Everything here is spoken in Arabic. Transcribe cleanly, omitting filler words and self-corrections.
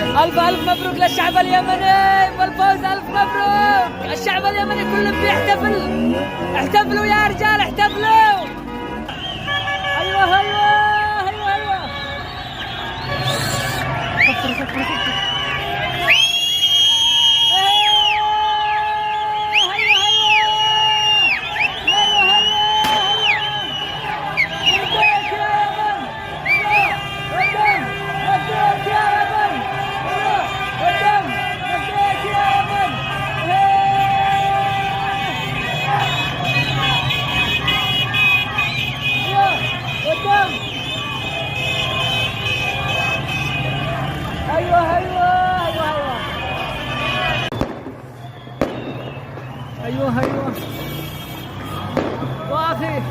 ألف ألف مبروك للشعب اليمني والفوز. ألف مبروك، الشعب اليمني كله بيحتفل. احتفلوا يا رجال، احتفلوا. أيوه أيوه أيوه أيوه. ايوه ايوه ايوه ايوه ايوه واخي.